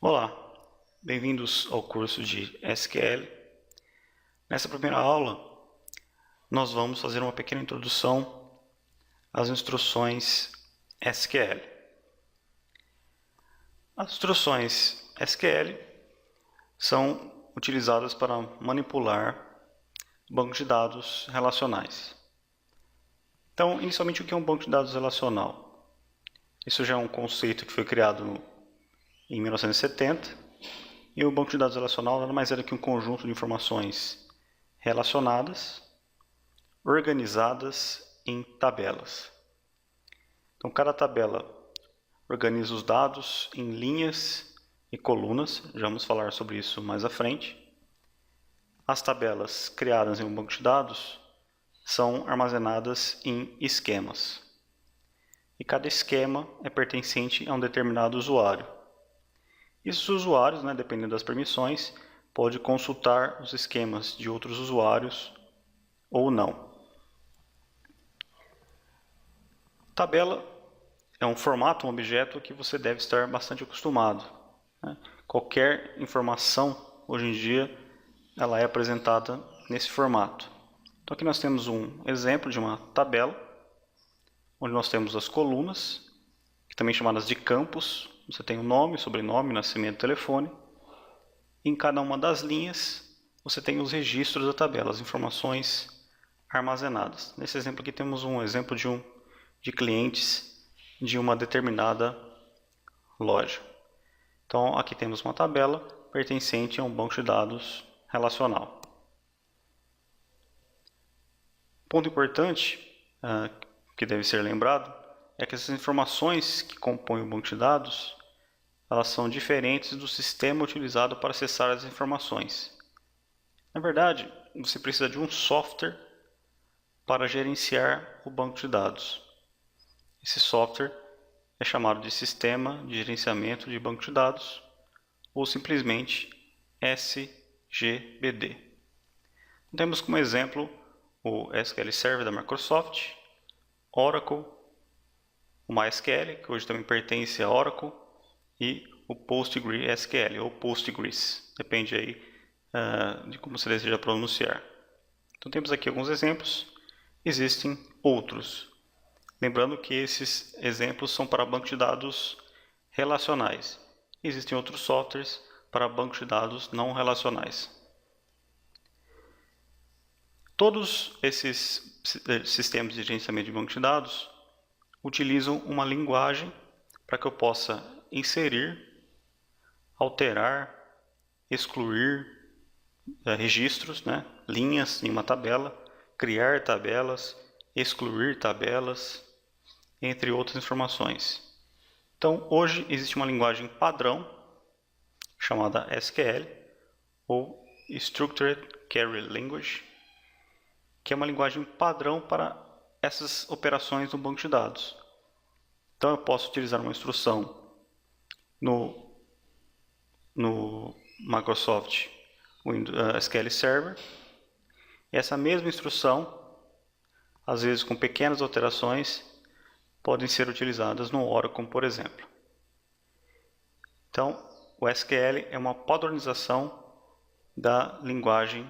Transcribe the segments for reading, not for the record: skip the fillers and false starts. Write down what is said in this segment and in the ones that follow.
Olá, bem-vindos ao curso de SQL. Nessa primeira aula, nós vamos fazer uma pequena introdução às instruções SQL. As instruções SQL são utilizadas para manipular bancos de dados relacionais. Então, inicialmente, o que é um banco de dados relacional? Isso já é um conceito que foi criado em 1970, e o banco de dados relacional nada mais é do que um conjunto de informações relacionadas, organizadas em tabelas. Então, cada tabela organiza os dados em linhas e colunas, já vamos falar sobre isso mais à frente. As tabelas criadas em um banco de dados são armazenadas em esquemas. E cada esquema é pertencente a um determinado usuário. Esses usuários, dependendo das permissões, pode consultar os esquemas de outros usuários ou não. Tabela é um formato, um objeto que você deve estar bastante acostumado. Qualquer informação, hoje em dia, ela é apresentada nesse formato. Então aqui nós temos um exemplo de uma tabela, onde nós temos as colunas, que também chamadas de campos. Você tem o nome, sobrenome, nascimento, telefone. Em cada uma das linhas, você tem os registros da tabela, as informações armazenadas. Nesse exemplo aqui temos um exemplo de clientes de uma determinada loja. Então aqui temos uma tabela pertencente a um banco de dados relacional. Ponto importante que deve ser lembrado é que essas informações que compõem o banco de dados, elas são diferentes do sistema utilizado para acessar as informações. Na verdade, você precisa de um software para gerenciar o banco de dados. Esse software é chamado de Sistema de Gerenciamento de Banco de Dados, ou simplesmente SGBD. Temos como exemplo o SQL Server da Microsoft, Oracle, o MySQL, que hoje também pertence a Oracle, e o PostgreSQL, ou Postgres, depende aí de como você deseja pronunciar. Então temos aqui alguns exemplos, existem outros. Lembrando que esses exemplos são para bancos de dados relacionais. Existem outros softwares para bancos de dados não relacionais. Todos esses sistemas de gerenciamento de banco de dados utilizam uma linguagem para que eu possa inserir, alterar, excluir registros, linhas em uma tabela, criar tabelas, excluir tabelas, entre outras informações. Então, hoje existe uma linguagem padrão chamada SQL, ou Structured Query Language, que é uma linguagem padrão para essas operações no banco de dados. Então eu posso utilizar uma instrução no Microsoft SQL Server, e essa mesma instrução, às vezes com pequenas alterações, podem ser utilizadas no Oracle, por exemplo. Então, o SQL é uma padronização da linguagem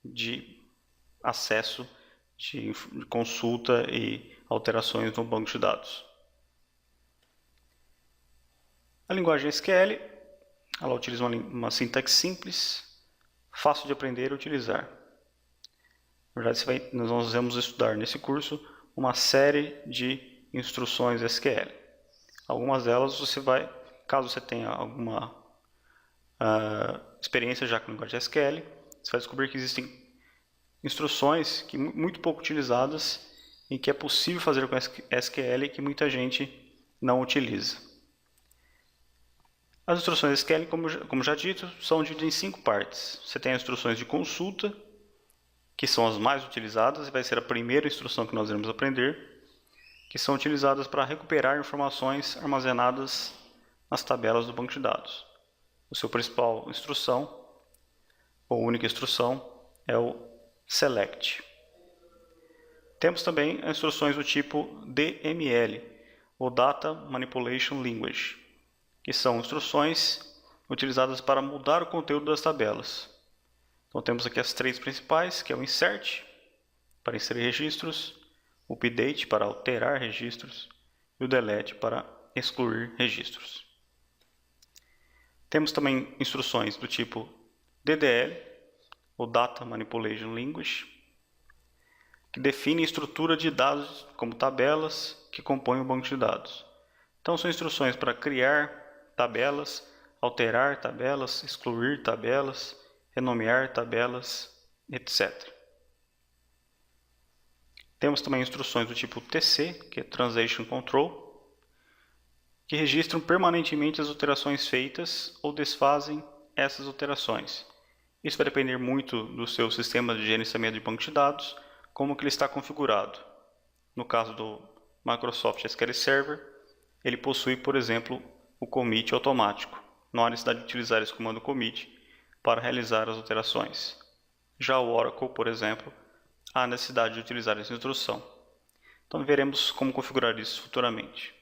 de acesso, de consulta e alterações no banco de dados. A linguagem SQL, ela utiliza uma sintaxe simples, fácil de aprender e utilizar. Na verdade, nós vamos estudar nesse curso uma série de instruções SQL. Algumas delas você vai, caso você tenha alguma experiência já com a linguagem SQL, você vai descobrir que existem instruções que muito pouco utilizadas e que é possível fazer com SQL e que muita gente não utiliza. As instruções SQL, como já dito, são divididas em 5 partes. Você tem as instruções de consulta, que são as mais utilizadas, e vai ser a primeira instrução que nós iremos aprender, que são utilizadas para recuperar informações armazenadas nas tabelas do banco de dados. O seu principal instrução, ou única instrução, é o select. Temos também as instruções do tipo DML, ou Data Manipulation Language, que são instruções utilizadas para mudar o conteúdo das tabelas. Então temos aqui as três principais, que é o insert, para inserir registros, o update, para alterar registros, e o delete, para excluir registros. Temos também instruções do tipo DDL, ou Data Manipulation Language, que define a estrutura de dados como tabelas que compõem o banco de dados. Então são instruções para criar tabelas, alterar tabelas, excluir tabelas, renomear tabelas, etc. Temos também instruções do tipo TC, que é Transaction Control, que registram permanentemente as alterações feitas ou desfazem essas alterações. Isso vai depender muito do seu sistema de gerenciamento de banco de dados, como que ele está configurado. No caso do Microsoft SQL Server, ele possui, por exemplo, o commit automático. Não há necessidade de utilizar esse comando commit para realizar as alterações. Já o Oracle, por exemplo, há necessidade de utilizar essa instrução. Então veremos como configurar isso futuramente.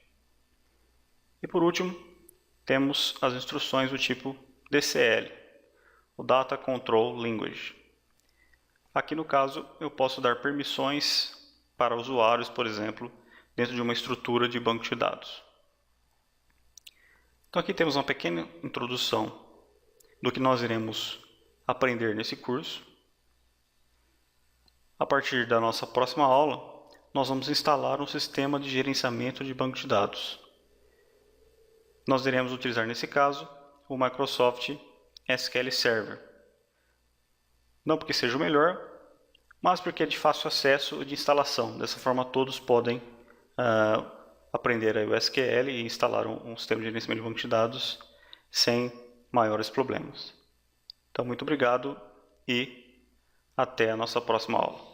E por último, temos as instruções do tipo DCL, o Data Control Language. Aqui no caso, eu posso dar permissões para usuários, por exemplo, dentro de uma estrutura de banco de dados. Então aqui temos uma pequena introdução do que nós iremos aprender nesse curso. A partir da nossa próxima aula, nós vamos instalar um sistema de gerenciamento de banco de dados. Nós iremos utilizar, nesse caso, o Microsoft SQL Server. Não porque seja o melhor, mas porque é de fácil acesso e de instalação. Dessa forma, todos podem aprender o SQL e instalar um sistema de gerenciamento de banco de dados sem maiores problemas. Então, muito obrigado e até a nossa próxima aula.